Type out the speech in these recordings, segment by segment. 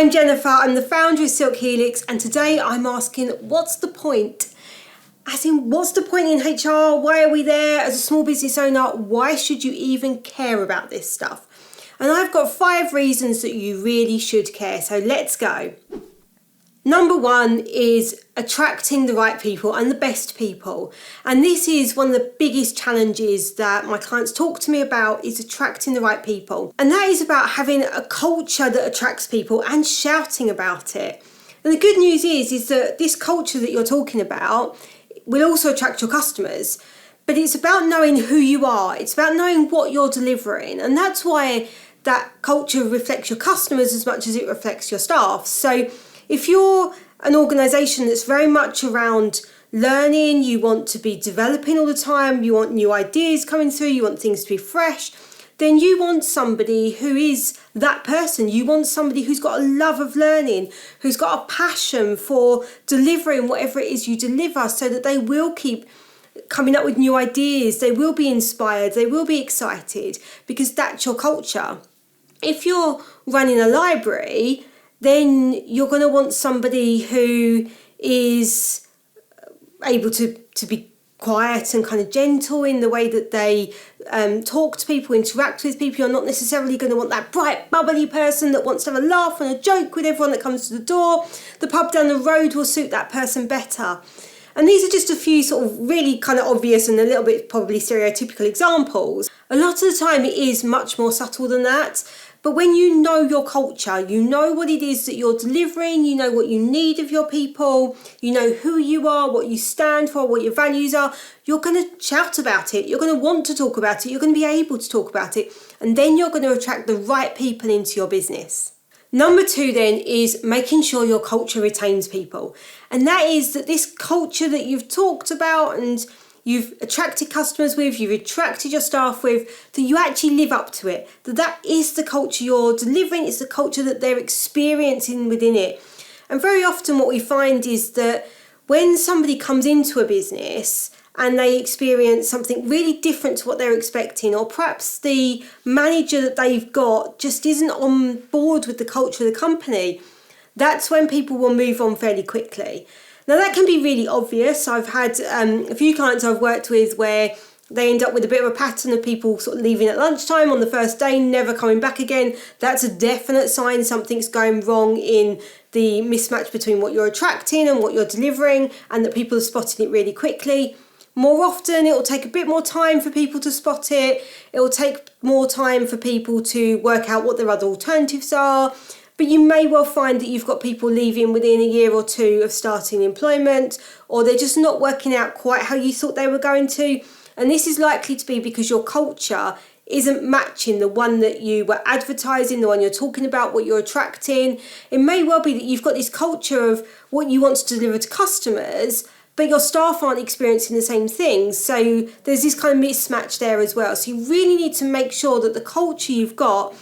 I'm Jenefer, I'm the founder of Silk Helix, and today I'm asking, what's the point? As in, what's the point in HR? Why are we there as a small business owner? Why should you even care about this stuff? And I've got 5 reasons that you really should care, so let's go. Number 1 is attracting the right people and the best people. And this is one of the biggest challenges that my clients talk to me about, is attracting the right people. And that is about having a culture that attracts people and shouting about it. And the good news is that this culture that you're talking about will also attract your customers. But it's about knowing who you are. It's about knowing what you're delivering. And that's why that culture reflects your customers as much as it reflects your staff. So if you're an organisation that's very much around learning, you want to be developing all the time, you want new ideas coming through, you want things to be fresh, then you want somebody who is that person. You want somebody who's got a love of learning, who's got a passion for delivering whatever it is you deliver, so that they will keep coming up with new ideas, they will be inspired, they will be excited, because that's your culture. If you're running a library, then you're going to want somebody who is able to be quiet and kind of gentle in the way that they talk to people, interact with people. You're not necessarily going to want that bright, bubbly person that wants to have a laugh and a joke with everyone that comes to the door. The pub down the road will suit that person better. And these are just a few sort of really kind of obvious and a little bit probably stereotypical examples. A lot of the time it is much more subtle than that. But when you know your culture, you know what it is that you're delivering, you know what you need of your people, you know who you are, what you stand for, what your values are, you're going to shout about it, you're going to want to talk about it, you're going to be able to talk about it, and then you're going to attract the right people into your business. Number 2 then is making sure your culture retains people. And that is that this culture that you've talked about and you've attracted customers with, you've attracted your staff with, that you actually live up to it. That is the culture you're delivering, it's the culture that they're experiencing within it. And very often what we find is that when somebody comes into a business and they experience something really different to what they're expecting, or perhaps the manager that they've got just isn't on board with the culture of the company, that's when people will move on fairly quickly. Now that can be really obvious. I've had a few clients I've worked with where they end up with a bit of a pattern of people sort of leaving at lunchtime on the first day, never coming back again. That's a definite sign something's going wrong in the mismatch between what you're attracting and what you're delivering, and that people are spotting it really quickly. More often it will take a bit more time for people to spot it. It will take more time for people to work out what their other alternatives are. But you may well find that you've got people leaving within a year or 2 of starting employment, or they're just not working out quite how you thought they were going to. And this is likely to be because your culture isn't matching the one that you were advertising, the one you're talking about, what you're attracting. It may well be that you've got this culture of what you want to deliver to customers, but your staff aren't experiencing the same things. So there's this kind of mismatch there as well. So you really need to make sure that the culture you've got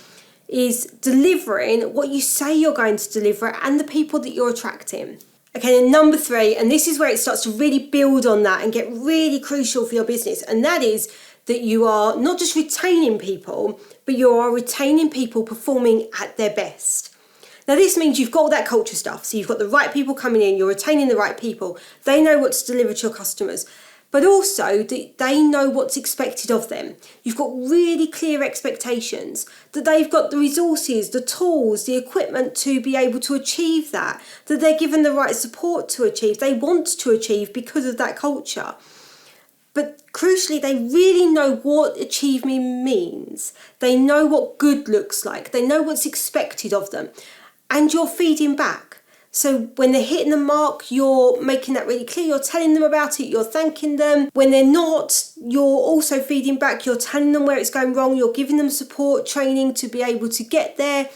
is delivering what you say you're going to deliver and the people that you're attracting. Okay, and number 3, and this is where it starts to really build on that and get really crucial for your business, and that is that you are not just retaining people, but you are retaining people performing at their best. Now this means you've got all that culture stuff, so you've got the right people coming in, you're retaining the right people, they know what to deliver to your customers, but also that they know what's expected of them. You've got really clear expectations, that they've got the resources, the tools, the equipment to be able to achieve that they're given the right support to achieve, they want to achieve because of that culture. But crucially, they really know what achievement means. They know what good looks like. They know what's expected of them. And you're feeding back. So when they're hitting the mark, you're making that really clear. You're telling them about it. You're thanking them. When they're not, you're also feeding back. You're telling them where it's going wrong. You're giving them support, training to be able to get there.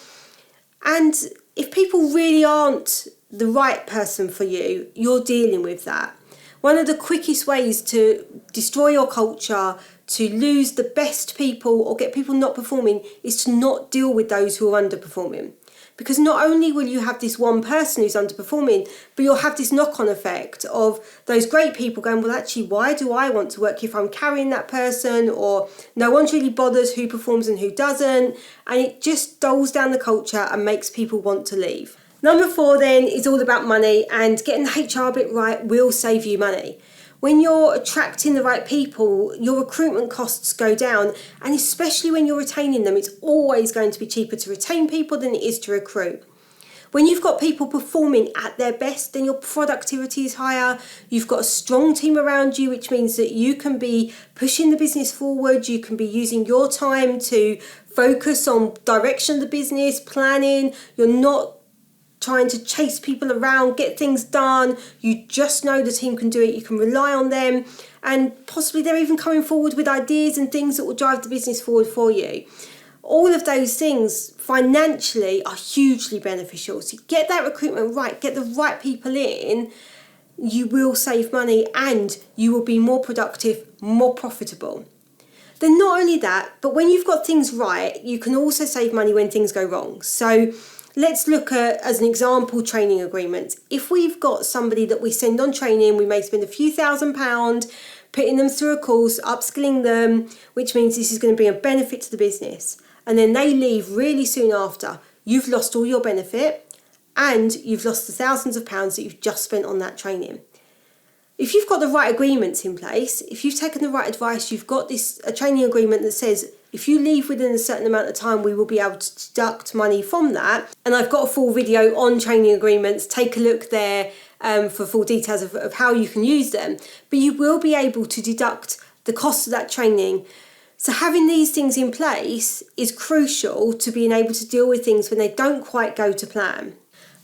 And if people really aren't the right person for you, you're dealing with that. One of the quickest ways to destroy your culture, to lose the best people or get people not performing, is to not deal with those who are underperforming. because not only will you have this one person who's underperforming, but you'll have this knock-on effect of those great people going, well, actually, why do I want to work if I'm carrying that person? Or no one's really bothered who performs and who doesn't. And it just dulls down the culture and makes people want to leave. Number 4 then is all about money, and getting the HR bit right will save you money. When you're attracting the right people, your recruitment costs go down, and especially when you're retaining them, it's always going to be cheaper to retain people than it is to recruit. When you've got people performing at their best, then your productivity is higher. You've got a strong team around you, which means that you can be pushing the business forward. You can be using your time to focus on direction of the business, planning. You're not trying to chase people around, get things done. You just know the team can do it. You can rely on them, and possibly they're even coming forward with ideas and things that will drive the business forward for you. All of those things financially are hugely beneficial. So get that recruitment right, get the right people in, you will save money and you will be more productive, more profitable. Then not only that, but when you've got things right, you can also save money when things go wrong. So let's look at, as an example, training agreements. If we've got somebody that we send on training, we may spend a few £1,000s putting them through a course, upskilling them, which means this is going to be a benefit to the business. And then they leave really soon after. You've lost all your benefit and you've lost the thousands of pounds that you've just spent on that training. If you've got the right agreements in place, if you've taken the right advice, you've got a training agreement that says if you leave within a certain amount of time, we will be able to deduct money from that. And I've got a full video on training agreements. Take a look there for full details of how you can use them. But you will be able to deduct the cost of that training. So having these things in place is crucial to being able to deal with things when they don't quite go to plan.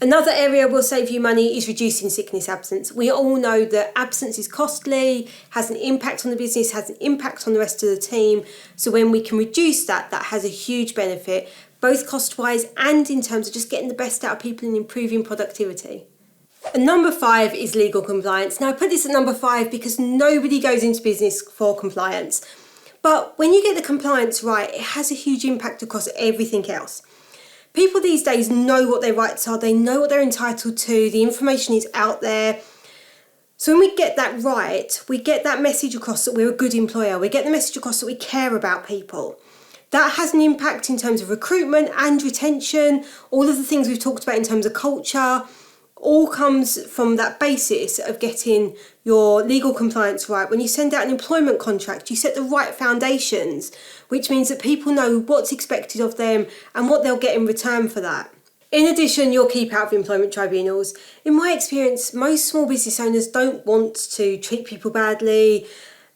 Another area will save you money is reducing sickness absence. We all know that absence is costly, has an impact on the business, has an impact on the rest of the team. So when we can reduce that, that has a huge benefit, both cost-wise and in terms of just getting the best out of people and improving productivity. And number 5 is legal compliance. Now I put this at number 5 because nobody goes into business for compliance. But when you get the compliance right, it has a huge impact across everything else. People these days know what their rights are, they know what they're entitled to, the information is out there. So when we get that right, we get that message across that we're a good employer, we get the message across that we care about people. That has an impact in terms of recruitment and retention, all of the things we've talked about in terms of culture, all comes from that basis of getting your legal compliance right. When you send out an employment contract, you set the right foundations, which means that people know what's expected of them and what they'll get in return for that. In addition, you'll keep out of employment tribunals. In my experience, most small business owners don't want to treat people badly.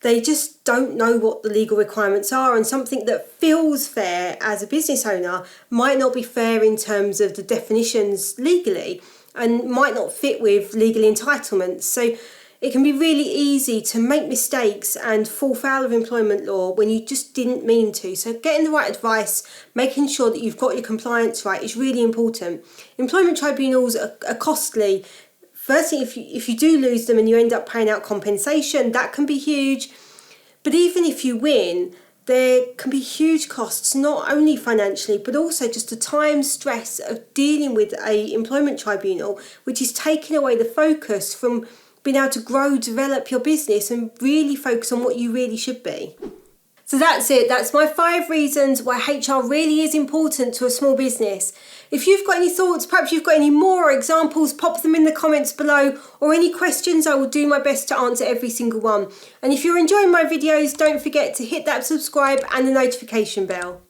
They just don't know what the legal requirements are, and something that feels fair as a business owner might not be fair in terms of the definitions legally, and might not fit with legal entitlements. So it can be really easy to make mistakes and fall foul of employment law when you just didn't mean to. So getting the right advice, making sure that you've got your compliance right is really important. Employment tribunals are costly. Firstly, if you do lose them and you end up paying out compensation, that can be huge. But even if you win, there can be huge costs, not only financially, but also just the time stress of dealing with an employment tribunal, which is taking away the focus from being able to grow, develop your business and really focus on what you really should be. So that's it. That's my 5 reasons why HR really is important to a small business. If you've got any thoughts, perhaps you've got any more examples, pop them in the comments below, or any questions, I will do my best to answer every single one. And if you're enjoying my videos, don't forget to hit that subscribe and the notification bell.